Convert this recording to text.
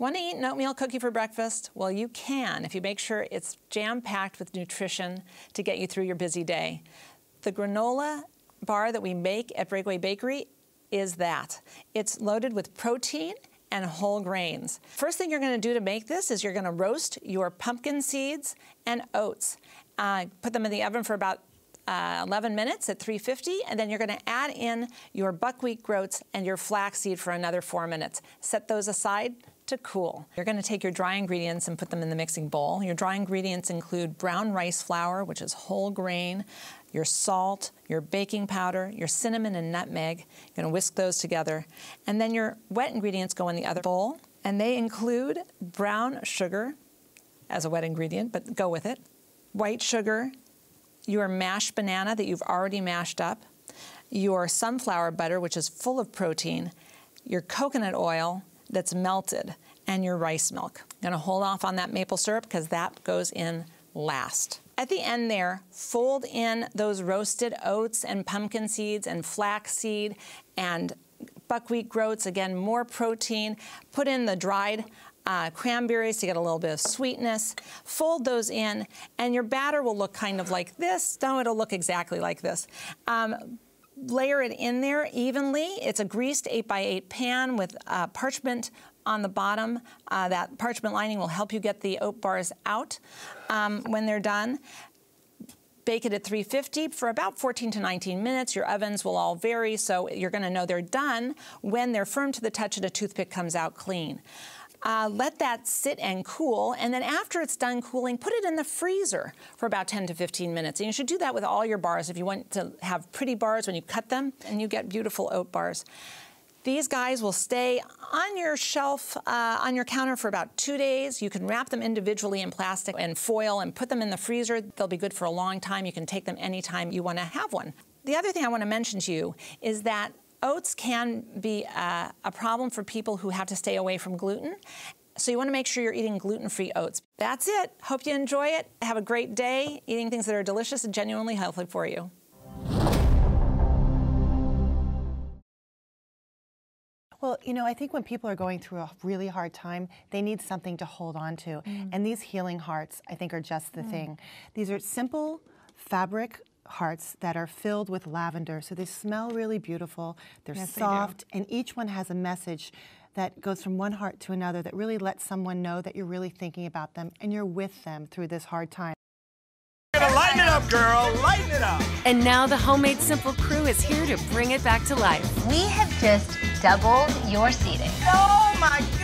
Want to eat an oatmeal cookie for breakfast? Well, you can if you make sure it's jam-packed with nutrition to get you through your busy day. The granola bar that we make at Breakaway Bakery is that. It's loaded with protein and whole grains. First thing you're going to do to make this is you're going to roast your pumpkin seeds and oats. Put them in the oven for about 11 minutes at 350, and then you're going to add in your buckwheat groats and your flaxseed for another 4 minutes. Set those aside to cool. You're going to take your dry ingredients and put them in the mixing bowl. Your dry ingredients include brown rice flour, which is whole grain, your salt, your baking powder, your cinnamon and nutmeg. You're going to whisk those together. And then your wet ingredients go in the other bowl, and they include brown sugar as a wet ingredient, but go with it, white sugar, your mashed banana that you've already mashed up, your sunflower butter, which is full of protein, your coconut oil that's melted, and your rice milk. I'm gonna hold off on that maple syrup because that goes in last. At the end there, fold in those roasted oats and pumpkin seeds and flaxseed and buckwheat groats, again, more protein. Put in the dried cranberries to get a little bit of sweetness. Fold those in, and your batter will look kind of like this. No, it'll look exactly like this. Layer it in there evenly. It's a greased 8x8 pan with parchment on the bottom. That parchment lining will help you get the oat bars out when they're done. Bake it at 350 for about 14 to 19 minutes. Your ovens will all vary, so you're going to know they're done when they're firm to the touch and a toothpick comes out clean. Let that sit and cool, and then after it's done cooling, put it in the freezer for about 10 to 15 minutes. And you should do that with all your bars if you want to have pretty bars when you cut them, and you get beautiful oat bars. These guys will stay on your shelf, on your counter for about 2 days. You can wrap them individually in plastic and foil and put them in the freezer. They'll be good for a long time. You can take them anytime you want to have one. The other thing I want to mention to you is that oats can be a problem for people who have to stay away from gluten. So you want to make sure you're eating gluten-free oats. That's it. Hope you enjoy it. Have a great day eating things that are delicious and genuinely healthy for you. Well, you know, I think when people are going through a really hard time, they need something to hold on to. And these healing hearts, I think, are just the thing. These are simple fabric hearts that are filled with lavender. So they smell really beautiful. They're soft, and each one has a message that goes from one heart to another that really lets someone know that you're really thinking about them and you're with them through this hard time. Lighten it up, girl. Lighten it up. And now the Homemade Simple crew is here to bring it back to life. We have just doubled your seating. Oh, my goodness.